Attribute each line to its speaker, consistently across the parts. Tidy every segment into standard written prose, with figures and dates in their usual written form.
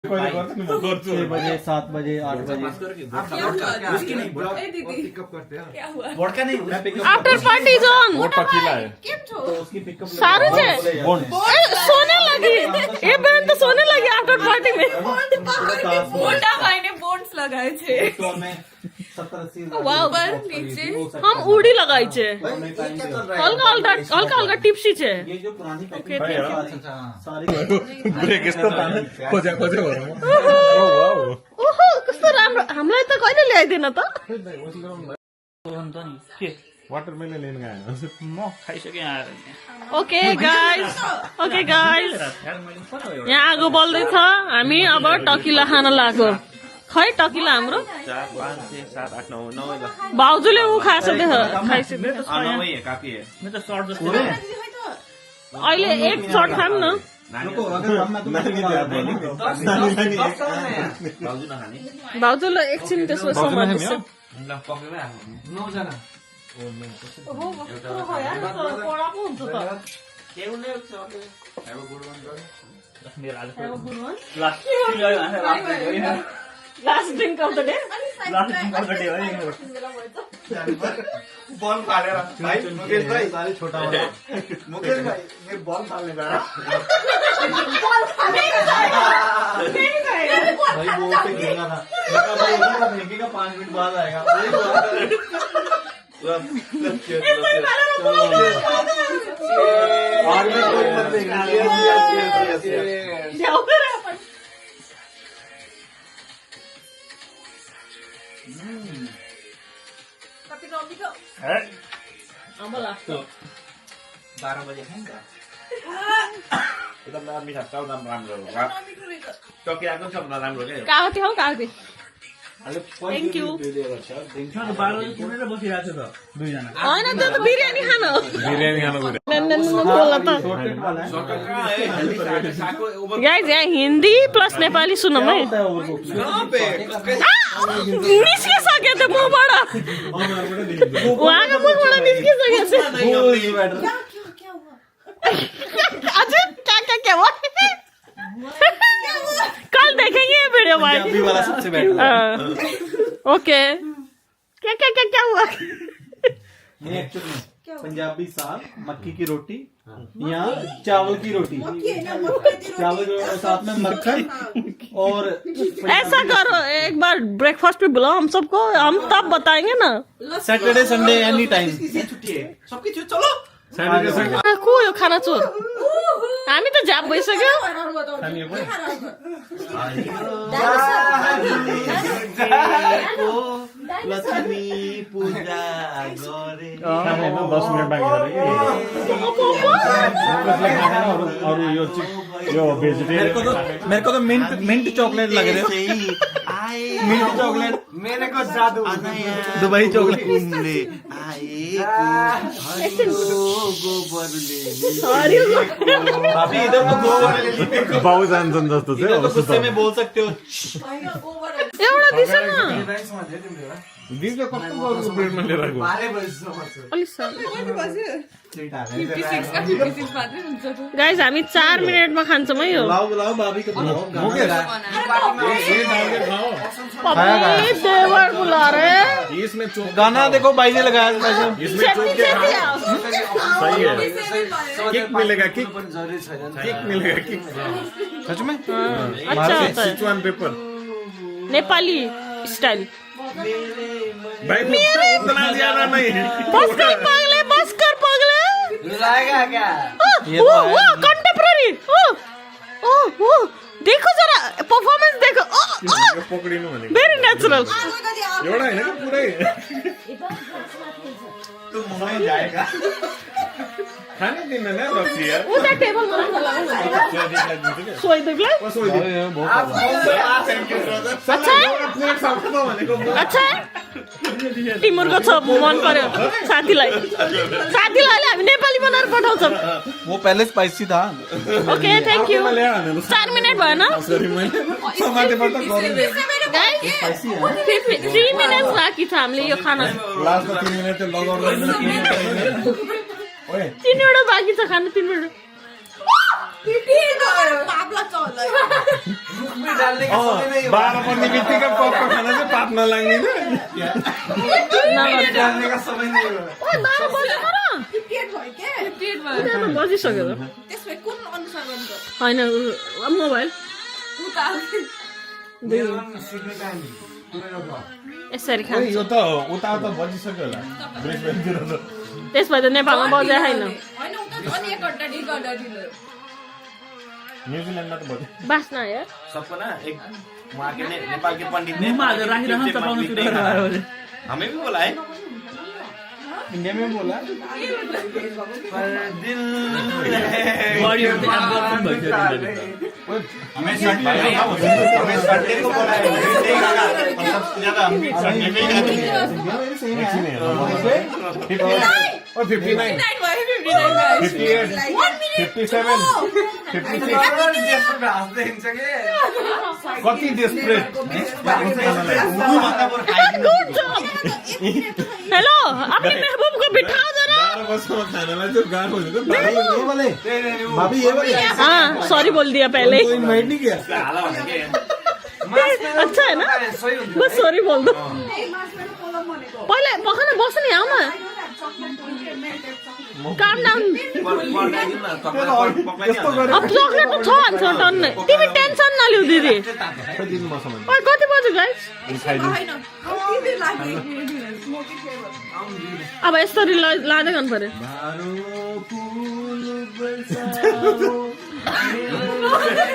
Speaker 1: 6 बजे 7 बजे 8 बजे
Speaker 2: उसकी नहीं पिकअप करते हैं क्या हुआ
Speaker 3: वोडका नहीं
Speaker 4: आफ्टर पार्टी जोन
Speaker 5: मोटा किला है
Speaker 1: तो उसकी पिकअप
Speaker 4: सारू छे सोने लगी ये बहन तो सोने लगी आफ्टर पार्टी में
Speaker 2: मोटा भाई ने बोन्स लगाए थे
Speaker 4: वाह
Speaker 2: ऊपर नीचे
Speaker 4: हम उड़ी लगाई छे हल्का हल्का टिप्सी छे
Speaker 1: ये जो पुरानी
Speaker 4: ओके
Speaker 1: सारी
Speaker 5: ब्रेक यस्तो खोजा खोजा गरौँ
Speaker 4: ओहो कस्तो राम्रो हामीलाई त कहिले ल्याइदिन त
Speaker 5: वाटरमेलन लिन गएन
Speaker 3: म खाइसकेँ आएर
Speaker 4: ओके गाइस यहाँ आगो बल्दैछ हामी अब टकिला खान लाग्यो खै टकिला हाम्रो
Speaker 3: 4 5 6 7 8 9 9 ल
Speaker 4: भाउजूले ऊ खाइसक्यो खाइसक्यो
Speaker 3: 9 है काफी है मैं तो शॉर्ट जस्तो
Speaker 4: अहिले एक सर्ट खाम न
Speaker 1: रुको अगर हम मैं
Speaker 5: नानी त्यहाँ बोली
Speaker 3: भाउजू नखाने
Speaker 4: भाउजूले एकछिन त्यसो सम्हाल्छ
Speaker 3: ल पक्रेर आएको
Speaker 2: 9 जना
Speaker 4: ओहो कस्तो हो यार पडा पो हुन्छ त
Speaker 3: के हुने छ अब गुडवन गरे मेरो आज
Speaker 4: अब गुरुवन
Speaker 3: last
Speaker 4: last drink of the day
Speaker 3: ball फालेर भाइ मुकेश भाइ
Speaker 1: सारी छोटा वाला
Speaker 3: मुकेश भाइ मेरो बॉल फाल्ने गरा
Speaker 1: भाई वो से गिरा था लगा भाई वो फेंकेगा 5 मिनट बाद आएगा
Speaker 3: और में कोई मत देगा
Speaker 4: जाओ कर अपन अमला
Speaker 3: 12 बजे खान्छ एकदम मिठा चौधम राम्रो हो टकिराको सबभन्दा राम्रो के
Speaker 4: कागती हौ कागती थ्याङ्क यू होइन त्यो त बिरयानी खान हो
Speaker 5: बिरयानी खानु पर्यो
Speaker 4: बोल त
Speaker 1: शॉर्टकट वाला है
Speaker 4: गाइज यहाँ हिन्दी प्लस नेपाली सुनौँ है निस्किसक्यो त्यो मुखबाट उहाँको मुखबाट निस्किसकेको छ अझै क्या हुआ कल देखेंगे ये वीडियो भाई
Speaker 1: पंजाबी वाला सबसे बेटर
Speaker 4: ओके क्या हुआ
Speaker 1: ये एक्चुअली पंजाबी साग मक्की की रोटी या चावल की रोटी चावल के साथ में मक्खन और
Speaker 4: ऐसा करो एक बार ब्रेकफास्ट पे बुलाओ हम सबको हम तब बताएंगे ना
Speaker 1: सैटरडे संडे एनी टाइम
Speaker 3: छुट्टी है सबकी छुट्टी चलो
Speaker 4: को यो खाना चोर हामी त झ्याप भइसक्यो
Speaker 1: लक्ष्मी पूजा गरे
Speaker 5: 10 मिनट बाँकी अरू यो भेजिटेरियन
Speaker 1: मेरे को तो मिंट चॉकलेट लग रहे मिंट चॉकलेट
Speaker 3: मेरे को जादू
Speaker 1: दुबई चॉकलेट अभी इधर तो गोबर
Speaker 5: बाउ जान्छन् जस्तो चाहिँ अब
Speaker 1: गुस्से में बोल सकते हो
Speaker 4: एउटा दिसेन
Speaker 5: दिदीले कस्तो गर्नु ब्रेडमा लिएर आएको
Speaker 3: 12 बजेसम्म
Speaker 4: अलि सानो
Speaker 2: 56 मात्रै हुन्छ त
Speaker 4: गाइज हामी 4 मिनटमा खान्छौँ है यो
Speaker 1: बुलाओ भाभी को बुलाओ
Speaker 4: पप्पी देवर बुला रहे
Speaker 5: इसमें चोक
Speaker 1: गाना देखो भाई ने लगाया वैसे
Speaker 5: इसमें चोक के सही है किक मिलेगा किक मिलेगा किक
Speaker 1: सच में
Speaker 4: अच्छा होता है
Speaker 5: सिचुआन पेपर
Speaker 4: नेपाली स्टाइल
Speaker 5: भाई उतना ज्यादा नहीं
Speaker 4: बस कर पगले
Speaker 3: लाएगा क्या
Speaker 4: वो कंटेम्पररी ओ देखो जरा परफॉर्मेंस देखो
Speaker 5: पकडिनु भनेको
Speaker 4: भेरी नेचुरल
Speaker 5: एउटा हैन कि पुरै
Speaker 3: तू मुंबई जाएगा
Speaker 5: खाने दिन नै रक्सी यार
Speaker 4: उता टेबलमा सोइदिउला अच्छा अच्छा तिम्रो छ मन पर्यो साथीलाई हामी नेपाली बनाएर पठाउँछौँ
Speaker 1: वो पहले स्पाइसी था
Speaker 4: ओके थ्याङ्क यू 4 मिनट भएन
Speaker 5: सरी मैले समातेबाट
Speaker 4: गाइस 3 मिनट बाँकी छ हामीले यो खाना
Speaker 5: लास्टमा 3 मिनेट चाहिँ लगाउँदैन ओए
Speaker 4: 3 मिनट बाँकी छ खाना 3 मिनट
Speaker 2: मुखमै डाल्ने कि सबैले यो
Speaker 5: 12 पर्ने बित्तिकै पपको खाना चाहिँ पाप नलाग्ने न
Speaker 2: डाल्ने का सबैले यो
Speaker 4: ओइ 12 बजेको र 58 बजिसक्यो त होइन मोबाइल
Speaker 2: मेरो पनि सिक्ने टाइम कुनै नभयो
Speaker 4: यसरी
Speaker 5: ओइ,
Speaker 4: खान्छ
Speaker 5: यो त उता बजिसक्यो होला ब्रेसबेनतिर त
Speaker 4: त्यसपछि त नेपालमा बजे छैन
Speaker 5: न्युजिल्यान्डमा त बज्यो
Speaker 4: बाँच्न यार
Speaker 3: सबको ना एक वहाँ के नेपाल के पंडित ने
Speaker 1: मुंह में आगे राखी रहन चपाउनु सुरु गरेर आयो भने
Speaker 3: हमें भी बोला है
Speaker 1: इंडिया में बोला
Speaker 3: पर दिल
Speaker 1: बॉडी में काम गर्छन् भइसक्यो
Speaker 3: हमें संडे को बोला है सबसे ज्यादा हम संडे में
Speaker 5: एकछिन हेर 59 57 56
Speaker 2: हाँस्दै हिँड्छ के
Speaker 5: कति डेस्परेट
Speaker 4: हेलो अपने महबूब को बिठाओ जरा
Speaker 5: 12 वर्षमा खानालाई चाहिँ गाह्रो हुन्छ त
Speaker 1: भाभी ये वाले
Speaker 4: हाँ सॉरी बोल दिया पहले
Speaker 1: कोई इनवाइट नहीं किया
Speaker 3: हाला भनेको
Speaker 4: अच्छा है ना
Speaker 2: सही हुन्छ
Speaker 4: बस सॉरी बोल दो पहले पखन बस नि आऊ न काम डाउन अब चक्लेट त छ छ टन्नै तिमी टेन्सन नलिउ दिदी
Speaker 5: दिनु मसँग
Speaker 4: ओइ कति बज्यो गाइस अब यसरी लाँदै गर्नु पर्यो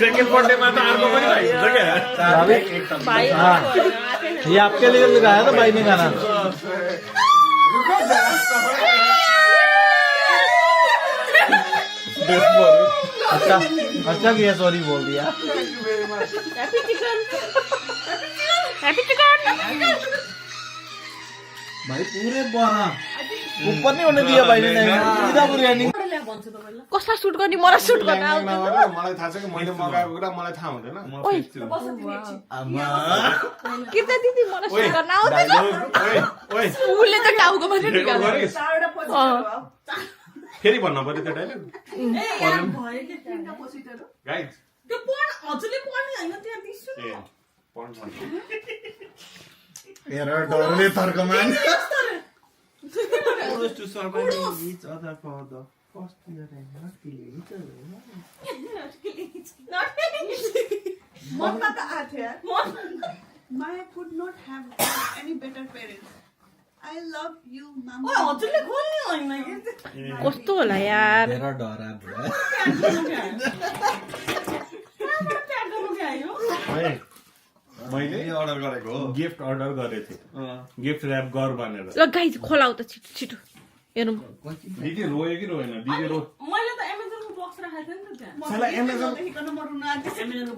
Speaker 5: सेकेन्ड बर्थडेमा त अर्को पनि भइन्छ क्या
Speaker 4: भाइ
Speaker 1: ये आपके लिए लगाया था भाई ने गाना अच्छा अच्छा किया सॉरी बोल दिया
Speaker 4: हैप्पी चिकन हैप्पी चिकन
Speaker 1: भाई पूरे बारह ऊपर नहीं होने दिया भाई ने सीधा बिरयानी
Speaker 4: कसलाई सुट गर्ने मलाई सुट गर्न आउँदैन
Speaker 5: मलाई थाहा छ कि मैले मगाएको कुरा मलाई थाहा हुँदैन
Speaker 4: ओइ किता दिदी मलाई सुट गर्न आउँदैन
Speaker 5: ओइ
Speaker 4: उसले त टाउको मात्रै निकाल्यो
Speaker 5: फेरि भन्न पर्यो त्यो डाइलग गाइज हेर डरले तर्कमान
Speaker 3: to survive each other for the first year and not killing each other.
Speaker 6: Maya could not have any better parents. I love you, Mama.
Speaker 4: कस्तो होला यार
Speaker 1: तेरा डरा बुआ
Speaker 5: मैले अर्डर गरेको हो गिफ्ट अर्डर गरेको थिएँ गिफ्ट र्याप गर भनेर
Speaker 4: ल गाइस खोलाउ त छिटो छिटो हेरौँ
Speaker 5: दिदी रोयो कि रोएन दिदी रो
Speaker 6: मैले त एमाजोनको बक्स राखेको थिएँ नि त त्यहाँ
Speaker 5: साला एमाजोन
Speaker 6: म रुन आँटेको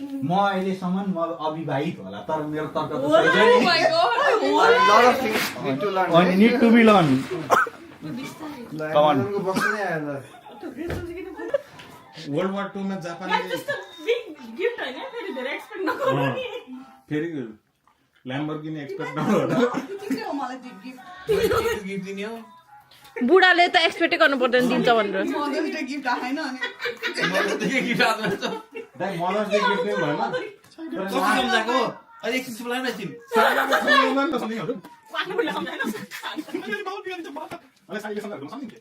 Speaker 1: म अहिलेसम्म म अविवाहित होला तर मेरो तर्क त सही नीड टु बी लर्न
Speaker 2: एमाजोनको बक्स नै आएन
Speaker 5: वर्ल्ड वार 2 मा जापानले
Speaker 6: गिफ्ट हैन फेरि धेरै एक्सपेक्ट नगर्नु नि
Speaker 5: फेरि ल्याम्बोर्गिनी एक्सपेक्ट नगर
Speaker 6: के हो मलाई गिफ्ट
Speaker 2: गिफ्ट दिने हो
Speaker 4: बुढाले त एक्सपेक्टै गर्नु पर्दैन दिन्छ भनेर
Speaker 6: मदर्स डे गिफ्ट आएन अनि
Speaker 5: दाइ मदर्स डे गिफ्ट नै भएन
Speaker 3: कस्तो सम्झाएको अझै एकछिन सुलाइ न छिन
Speaker 5: सालाको सुन्दैन त सुनिहरु अरे साइले सम्झाएको सम्झिन्छ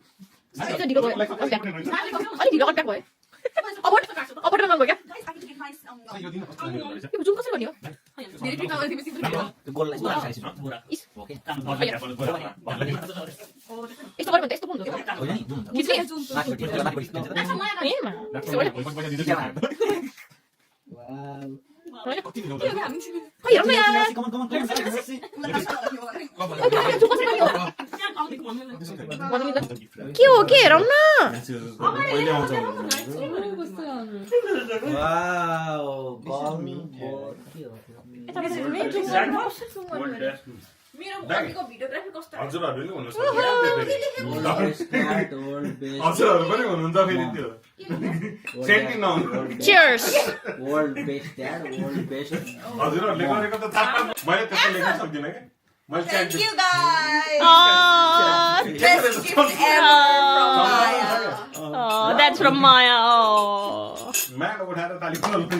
Speaker 4: अलिक ढिलो भयो अलिक ढिलो अट्याक भयो अबट नगयो क्या यो जुम कसरी गर्ने हो यस्तो गर्यो भने त यस्तो पुग्छ के हो के हेरौँ न
Speaker 5: पहिले आउँछ हजुरहरूले हुनुहुन्छ हजुरहरू पनि हुनुहुन्छ फेरि त्यो सेन्टी नहुनु
Speaker 4: cheers
Speaker 1: world best dad world best
Speaker 5: हजुरहरूले गरेको त थाहा मैले त्यस्तो लेख्न सक्दिनँ कि
Speaker 6: Thank you guys.
Speaker 4: Oh,
Speaker 6: Best gift ever from Maya.
Speaker 4: oh, that's from Maya. Oh.
Speaker 3: Mad उठाएर ताली बजाउनु।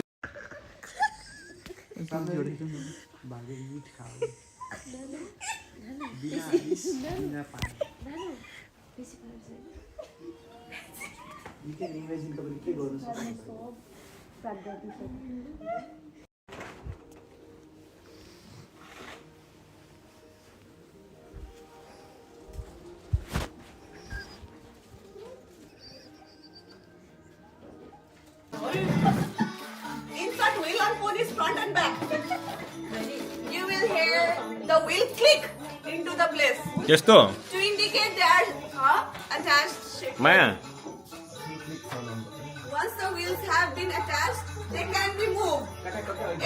Speaker 6: Insert wheel on pony's front and back. You will hear the wheel click into the place
Speaker 5: त्यस्तो
Speaker 6: to indicate they are attached.
Speaker 5: Maya
Speaker 6: Once the wheels have been attached, they can be moved.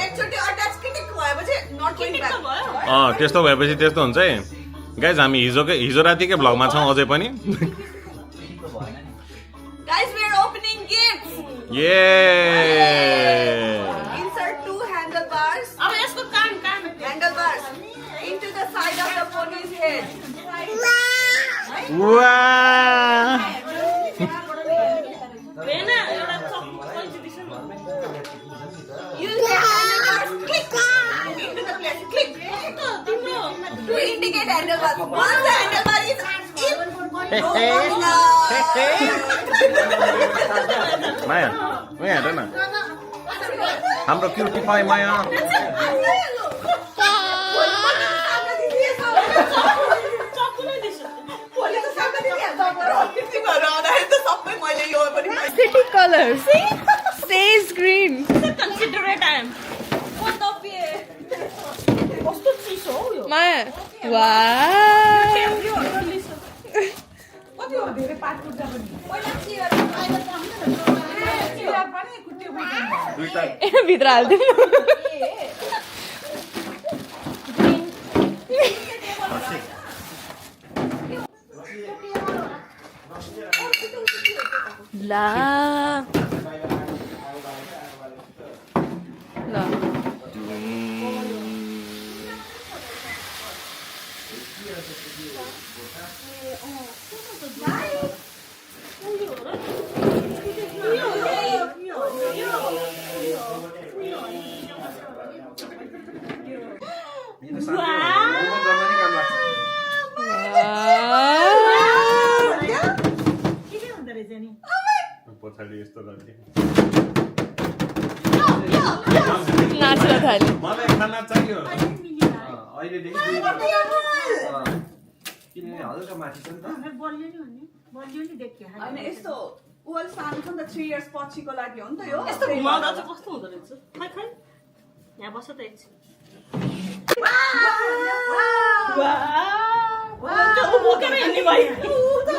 Speaker 6: एकचोटि attach किटिक भएपछि not going back.
Speaker 5: त्यस्तो भएपछि त्यस्तो हुन्छ है guys हामी हिजो रातिकै भ्लगमा छौँ अझै पनि
Speaker 6: Guys, we are opening gifts.
Speaker 5: ये
Speaker 6: Insert 2 handlebars into the side of the pony's head.
Speaker 5: वाह
Speaker 6: Use the handlebars. Click into the place. Click to indicate handlebars. Once the handlebar is in, no moving out.
Speaker 5: माया यहाँ हेर न हाम्रो cutie पाइ माया
Speaker 4: City colors. Sage green. Considerate I am. Maya. Wow. भित्र हाल्दिनु ला
Speaker 3: पछाडि यस्तो गर्ने
Speaker 4: नाच्न थाल्यो
Speaker 3: मलाई खाना चाहियो
Speaker 6: होइन यस्तो ओल सानो छ नि त 3 इयर्स पछिको लागि हो नि त यो
Speaker 7: यस्तो घुमाउँदा चाहिँ कस्तो हुँदो रहेछ खै खै यहाँ बस त एकछिन बोकेर हिँड्ने भयो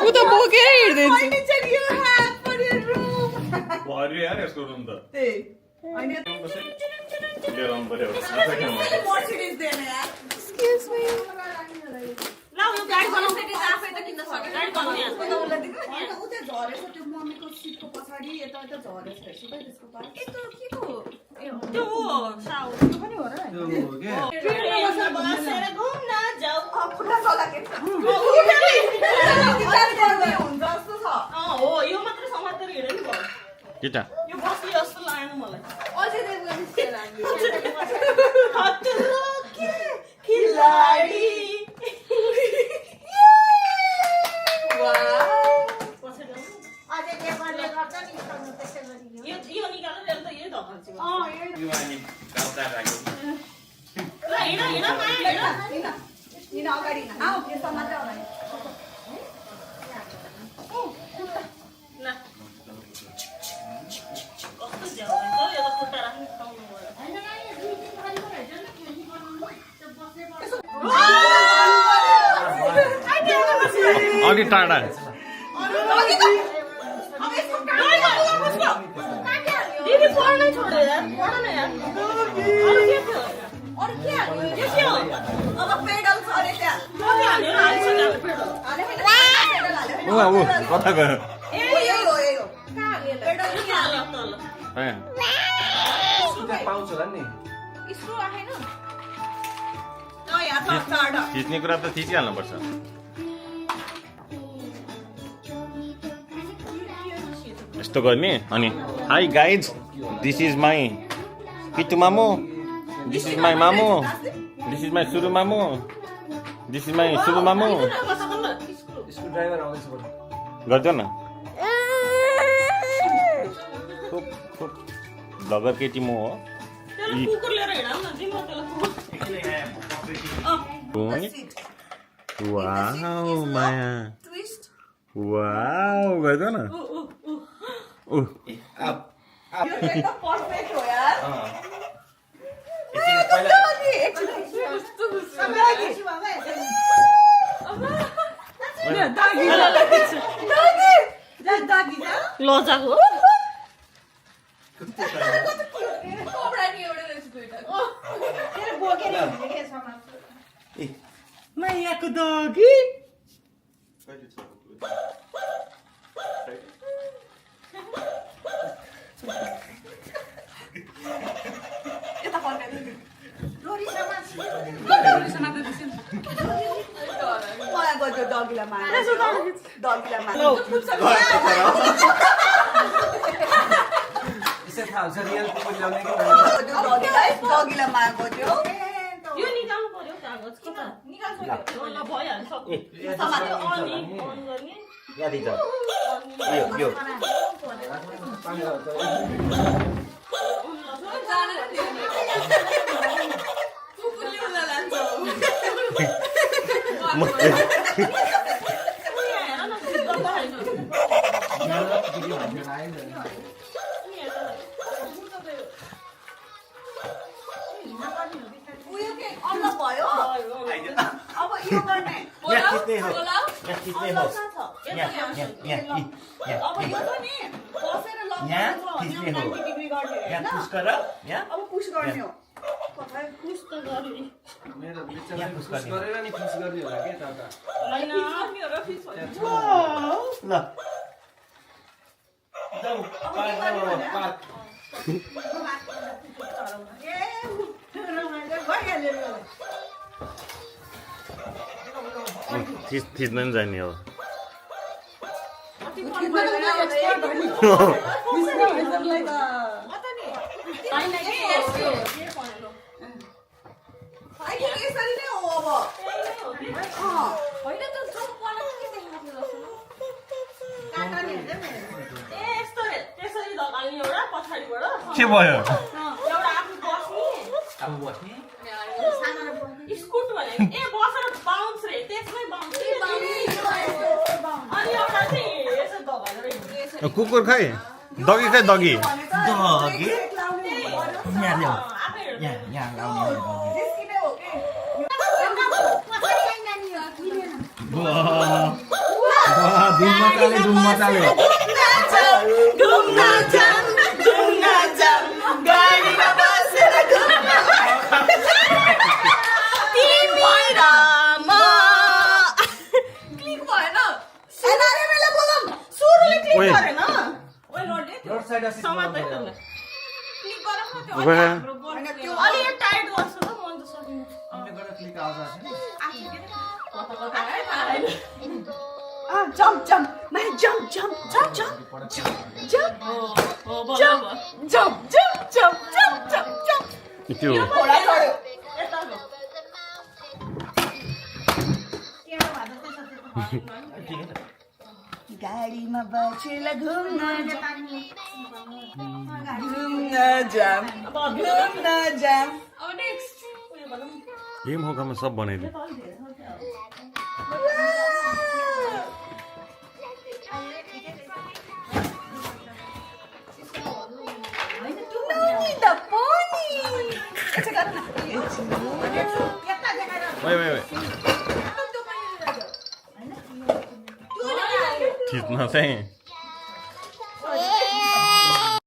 Speaker 4: ऊ त बोकेर हिँड्दैछ
Speaker 3: भर्यो यार यसको रुम त
Speaker 6: होइन
Speaker 3: लिएर आउनु पर्यो
Speaker 6: मर्सिडिज देन यार
Speaker 4: Excuse me.
Speaker 7: ल यो गाडी बनाउँदै आफै त किन्न सक्यो गाडी बनाउने
Speaker 6: उ त्यो झरेछ त्यो मम्मीको सिटको पछाडि यता यता झरेछ सुकै त्यसको पास यस्तो के को
Speaker 7: त्यो हो साउ
Speaker 1: त्यो हो के
Speaker 7: बसेर घुम्न जाऊ
Speaker 6: खुट्टा चलाके हुन्छ जस्तो छ
Speaker 7: हो यो मात्रै समातेर हिँड्यो नि भयो
Speaker 5: केटा
Speaker 7: यो बस्ने जस्तो लागेन मलाई
Speaker 6: अझै देख्नु निस्केर हामी
Speaker 7: खतरा के खिलाडी यो निकालेर त यही धकाल्छु
Speaker 3: यो अनि गाउँदा राख्यो
Speaker 7: ल हिँड हिँड माया हिँड
Speaker 6: हिँड अगाडि आऊ यो समात्रै होला
Speaker 7: ल कस्तो झ्याउ हुन्छ यो त खुट्टा राख्नु पाउनु भयो
Speaker 5: अलि टाढा
Speaker 7: दिदी पढ्नै छोड्यो यार पढ न यार अरू के थियो
Speaker 6: अरू के हाल्यो
Speaker 7: यो के हो
Speaker 6: अब पेडल छ अरे त्यहाँ
Speaker 7: कति हाल्यो हालिसक्यो पेडल
Speaker 5: ऊ कता गयो
Speaker 6: यही हो कहाँ हाल्यो पेडल के हाल्यो
Speaker 7: तल
Speaker 6: स्क्रु राखेन यहाँ चारवटा
Speaker 5: थिच्ने कुरा त थिचिहाल्नुपर्छ यस्तो गर्ने अनि hi guys this is my Kittu मामु दिस इज माई मामु दिस इज माई सुरु मामु दिस इज माई सुरु मामु
Speaker 2: स्क्रुड्राइभर आउँदैछ बरु
Speaker 5: गर्छ न भगर केटी म हो
Speaker 7: कुकुर लिएर हिँड न जिम्मा
Speaker 5: वाउ माया
Speaker 6: ट्विस्ट
Speaker 5: वाउ गर्छ न
Speaker 6: यो एकदम पर्फेक्ट हो यार
Speaker 7: लजाको
Speaker 5: मायाको डगी
Speaker 6: यता फर्काइदिनु मलाई गयो डगीलाई मार डगीलाई मार
Speaker 2: यसै थाहा हुन्छ रियल कुकुर ल्याउने कि
Speaker 6: डगीलाई मार्को थियो
Speaker 7: यो निकाल्नु पर्यो कागज कता ल भइहाल्छ अन गर्ने
Speaker 5: यादी छ यो
Speaker 6: उयो के अल्ल भयो अब यो गर्ने
Speaker 5: यहाँ खिच्ने हो यहाँ खिच्ने हो
Speaker 6: अब यो त नि बसेर
Speaker 5: यहाँ खिच्ने हो।
Speaker 6: डिग्री गर्ने
Speaker 5: यहाँ
Speaker 6: हैन
Speaker 5: पुस गर यहाँ
Speaker 6: अब पुश गर्ने हो
Speaker 7: पुस त गरे
Speaker 2: मेरो बिचमा पुस गरेर नि फिस गर्ने होला के दादा
Speaker 7: हैन
Speaker 6: गर्ने हो र फिस
Speaker 5: ल
Speaker 2: जाऊ पार्क
Speaker 5: थिच्न नि जाने हो
Speaker 6: यसरी नै हो अब होइन त
Speaker 7: यस्तो त्यसरी लगाउने एउटा पछाडिबाट
Speaker 5: के भयो
Speaker 7: एउटा आफू बस्ने
Speaker 2: अब बस्ने
Speaker 7: स्कुट भने ए बसेर बाउन्स रे त्यसमै बाउन्स अनि एउटा चाहिँ यसो दबाएर हिँड्ने
Speaker 5: कुकुर खै डगी खै डगी
Speaker 6: डगी
Speaker 5: यहाँ ल्याऊ
Speaker 7: आफै
Speaker 5: यहाँ लाउने
Speaker 6: निस्किने हो के
Speaker 1: धुम्म चाले
Speaker 6: घुम्न जाम गाडीमा बसेर घुम्न तिमी र म क्लिक भएन एनारे मेला बोलम सुरुले क्लिक
Speaker 5: ओए।
Speaker 6: गरेन ओइ रोडले
Speaker 2: रोड साइड असिस
Speaker 7: समात्दै त्यसलाई
Speaker 6: क्लिक गर न त्यो
Speaker 5: ओए।
Speaker 6: हैन त्यो
Speaker 7: अलि यो टाइट गर्छु त म त सकिन
Speaker 2: अन्य गएर क्लिक आउँछ
Speaker 7: कता कता है थाहा छैन
Speaker 6: jump jump my jump jump jump jump jump
Speaker 7: हो
Speaker 6: jump jump jump jump jump jump jump
Speaker 5: त्यो
Speaker 6: घोडा चढ्यो
Speaker 7: यता लो
Speaker 6: गाडीमा बसेर घुम्न जाम घुम्न जाम
Speaker 7: अब नेक्स्ट उयो भनौँ
Speaker 5: यही मौकामा सब बनाइदियो थिच्न चाहिँ